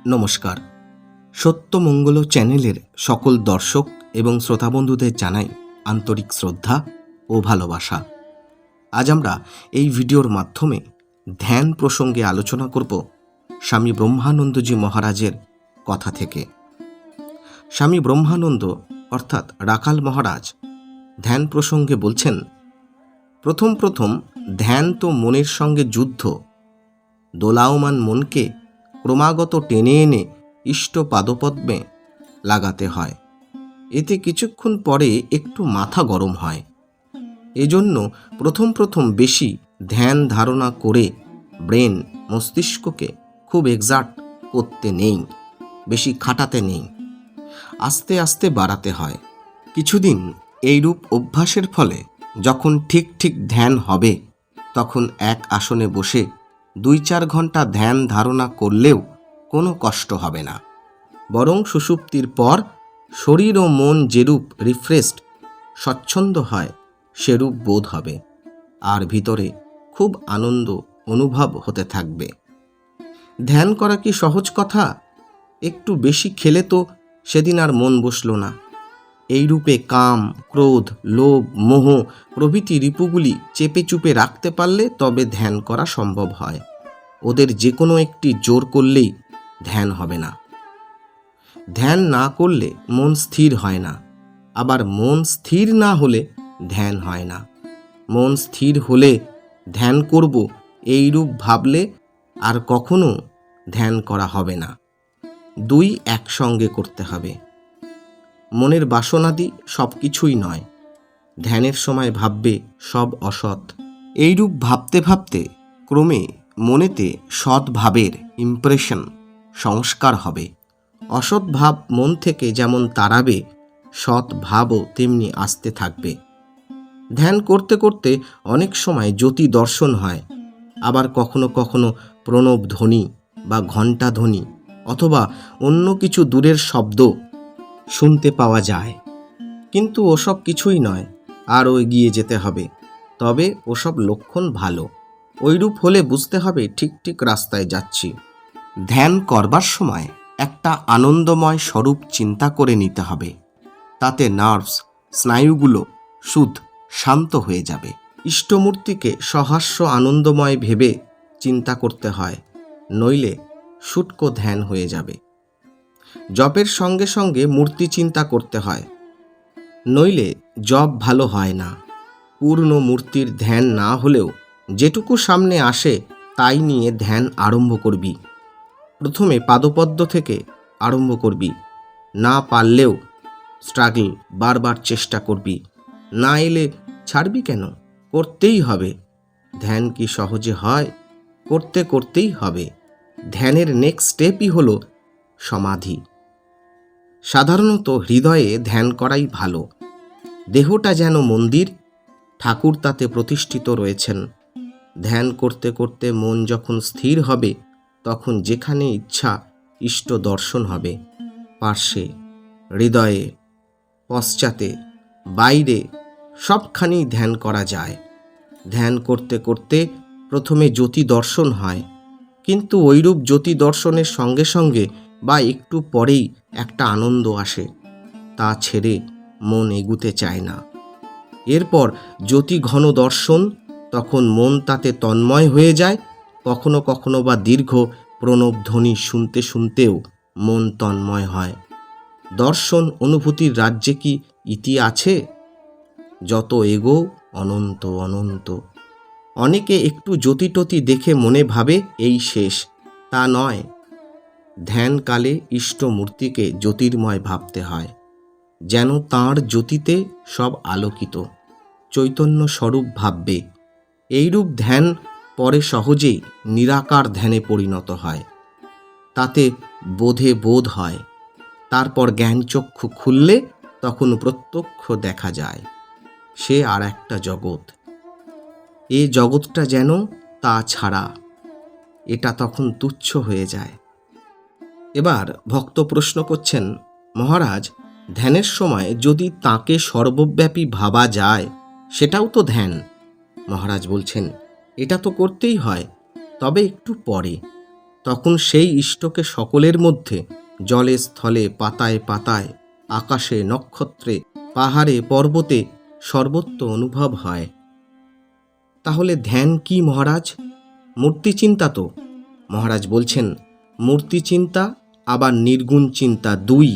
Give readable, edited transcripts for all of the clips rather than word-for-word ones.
নমস্কার। সত্যমঙ্গল চ্যানেলের সকল দর্শক এবং শ্রোতাবন্ধুদের জানাই আন্তরিক শ্রদ্ধা ও ভালোবাসা। আজ আমরা এই ভিডিওর মাধ্যমে ধ্যান প্রসঙ্গে আলোচনা করব স্বামী ব্রহ্মানন্দজি মহারাজের কথা থেকে। স্বামী ব্রহ্মানন্দ অর্থাৎ রাখাল মহারাজ ধ্যান প্রসঙ্গে বলছেন, প্রথম প্রথম ধ্যান তো মনের সঙ্গে যুদ্ধ। দোলায়মান মনকে ক্রমাগত টেনে এনে ইষ্ট পাদপদ্মে লাগাতে হয়। এতে কিছুক্ষণ পরে একটু মাথা গরম হয়। এজন্য প্রথম প্রথম বেশি ধ্যান ধারণা করে ব্রেন মস্তিষ্ককে খুব এক্সার্ট করতে নেই, বেশি খাটাতে নেই, আস্তে আস্তে বাড়াতে হয়। কিছুদিন এইরূপ অভ্যাসের ফলে যখন ঠিক ঠিক ধ্যান হবে, তখন এক আসনে বসে 2-4 ঘন্টা ধ্যান ধারণা করলেও কোনো কষ্ট হবে না। বরং সুষুপ্তির পর শরীর ও মন যেরূপ রিফ্রেশড স্বচ্ছন্দ হয় সেরূপ বোধ হবে, আর ভিতরে খুব আনন্দ অনুভব হতে থাকবে। ধ্যান করা কি সহজ কথা? একটু বেশি খেলে তো সেদিন আর মন বসল না। এই রূপে কাম, ক্রোধ, লোভ, মোহ প্রভৃতি রিপুগুলি চেপে চুপে রাখতে পারলে তবে ধ্যান করা সম্ভব হয়। ওদের যে কোনো একটি জোর করলেই ধ্যান হবে না। ধ্যান না করলে মন স্থির হয় না, আবার মন স্থির না হলে ধ্যান হয় না। মন স্থির হলে ধ্যান করব এইরূপ ভাবলে আর কখনো ধ্যান করা হবে না। 2 একসঙ্গে করতে হবে। মনের বাসনাদি সব কিছুই নয়। ধ্যানের সময় ভাববে সব অসৎ। এইরূপ ভাবতে ভাবতে ক্রমে মনেতে সৎ ভাবের ইমপ্রেশন, সংস্কার হবে। অসৎ ভাব মন থেকে যেমন তাড়াবে, সৎ ভাবও তেমনি আসতে থাকবে। ধ্যান করতে করতে অনেক সময় জ্যোতি দর্শন হয়, আবার কখনো কখনো প্রণব ধ্বনি বা ঘণ্টা ধ্বনি অথবা অন্য কিছু দূরের শব্দ শুনতে পাওয়া যায়। কিন্তু ওসব কিছুই নয়, আরও এগিয়ে যেতে হবে। তবে ওসব লক্ষণ ভালো। ওইরূপ হলে বুঝতে হবে ঠিক ঠিক রাস্তায় যাচ্ছি। ধ্যান করবার সময় একটা আনন্দময় স্বরূপ চিন্তা করে নিতে হবে। তাতে নার্ভস, স্নায়ুগুলো শান্ত হয়ে যাবে। ইষ্টমূর্তিকে সহাস্য আনন্দময় ভেবে চিন্তা করতে হয়, নইলে শুটকো ধ্যান হয়ে যাবে। জপের সঙ্গে সঙ্গে মূর্তি চিন্তা করতে হয়, নইলে জপ ভালো হয় না। পূর্ণ মূর্তির ধ্যান না হলেও যেটুকু সামনে আসে তাই নিয়ে ধ্যান আরম্ভ করবি। প্রথমে পাদপদ্ম থেকে আরম্ভ করবি। না পারলেও স্ট্রাগল, বারবার চেষ্টা করবি। না এলে ছাড়বি কেন? করতেই হবে। ধ্যান কি সহজে হয়? করতে করতেই হবে। ধ্যানের নেক্সট স্টেপই হলো সমাধি। সাধারণত হৃদয়ে ধ্যান করাই ভালো। দেহটা যেন মন্দির, ঠাকুর তাতে প্রতিষ্ঠিত রয়েছেন। ধ্যান করতে করতে মন যখন স্থির হবে, তখন যেখানে ইচ্ছা ইষ্ট দর্শন হবে। পার্শ্বে, হৃদয়ে, পশ্চাতে, বাইরে সবখানেই ধ্যান করা যায়। ধ্যান করতে করতে প্রথমে জ্যোতি দর্শন হয়, কিন্তু ওইরূপ জ্যোতি দর্শনের সঙ্গে সঙ্গে বা একটু পরেই একটা আনন্দ আসে। তা ছেড়ে মন এগুতে চায় না। এরপর জ্যোতি ঘন দর্শন, তখন মন তাতে তন্ময় হয়ে যায়। কখনো কখনো বা দীর্ঘ প্রণব ধ্বনি শুনতে শুনতেও মন তন্ময় হয়। দর্শন অনুভূতির রাজ্যে কি ইতি আছে? যত এগো অনন্ত অনন্ত। অনেকে একটু জ্যোতিটতি দেখে মনে ভাবে এই শেষ। তা নয়। ধ্যানকালে ইষ্টমূর্তিকে জ্যোতির্ময় ভাবতে হয়, যেন তাঁর জ্যোতিতে সব আলোকিত, চৈতন্য স্বরূপ ভাববে। এইরূপ ধ্যান পরে সহজেই নিরাকার ধ্যানে পরিণত হয়। তাতে বোধে বোধ হয়। তারপর জ্ঞানচক্ষু খুললে তখন প্রত্যক্ষ দেখা যায়। সে আর একটা জগৎ। এ জগৎটা যেন তা ছাড়া। এটা তখন তুচ্ছ হয়ে যায়। এবার ভক্ত প্রশ্ন করছেন, মহারাজ, ধ্যানের সময় যদি তাকে সর্বব্যাপী ভাবা যায়, সেটাও তো ধ্যান। মহারাজ বলছেন, এটা তো করতেই হয়, তবে একটু পরে। তখন সেই ইষ্টকে সকলের মধ্যে জলে স্থলে পাতায় পাতায় আকাশে নক্ষত্রে পাহাড়ে পর্বতে সর্বত্র অনুভব হয়। তাহলে ধ্যান কি মহারাজ? মূর্তি চিন্তা তো। মহারাজ বলছেন মূর্তি চিন্তা আবার নির্গুণ চিন্তা দুই।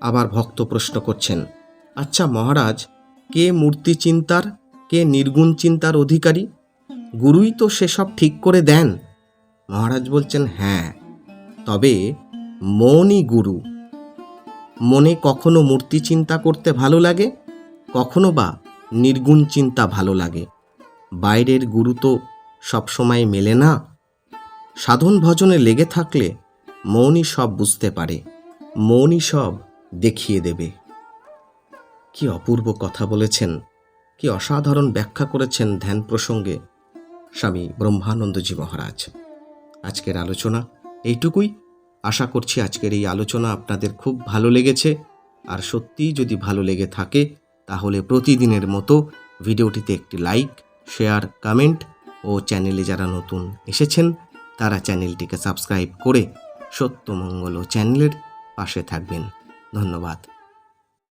আবার ভক্ত প্রশ্ন করছেন, আচ্ছা মহারাজ, কে মূর্তি চিন্তার কে নির্গুণ চিন্তার অধিকারী? গুরুই তো সেসব ঠিক করে দেন। মহারাজ বলছেন হ্যাঁ, তবে মনই গুরু। মনে কখনো মূর্তি চিন্তা করতে ভালো লাগে, কখনো বা নির্গুণ চিন্তা ভালো লাগে। বাইরের গুরু তো সবসময় মেলে না। সাধন ভজনে লেগে থাকলে মনই সব বুঝতে পারে, মনই সব দেখিয়ে দেবে। কি অপূর্ব কথা বলেছেন, কি অসাধারণ ব্যাখ্যা করেছেন ধ্যান প্রসঙ্গে স্বামী ব্রহ্মানন্দজি মহারাজ। আজকের আলোচনা এইটুকুই। আশা করছি আজকের এই আলোচনা আপনাদের খুব ভালো লেগেছে। আর সত্যিই যদি ভালো লেগে থাকে তাহলে প্রতিদিনের মতো ভিডিওটিতে একটি লাইক, শেয়ার, কমেন্ট ও চ্যানেলে যারা নতুন এসেছেন তারা চ্যানেলটিকে সাবস্ক্রাইব করে সত্যমঙ্গল চ্যানেলের পাশে থাকবেন। ধন্যবাদ।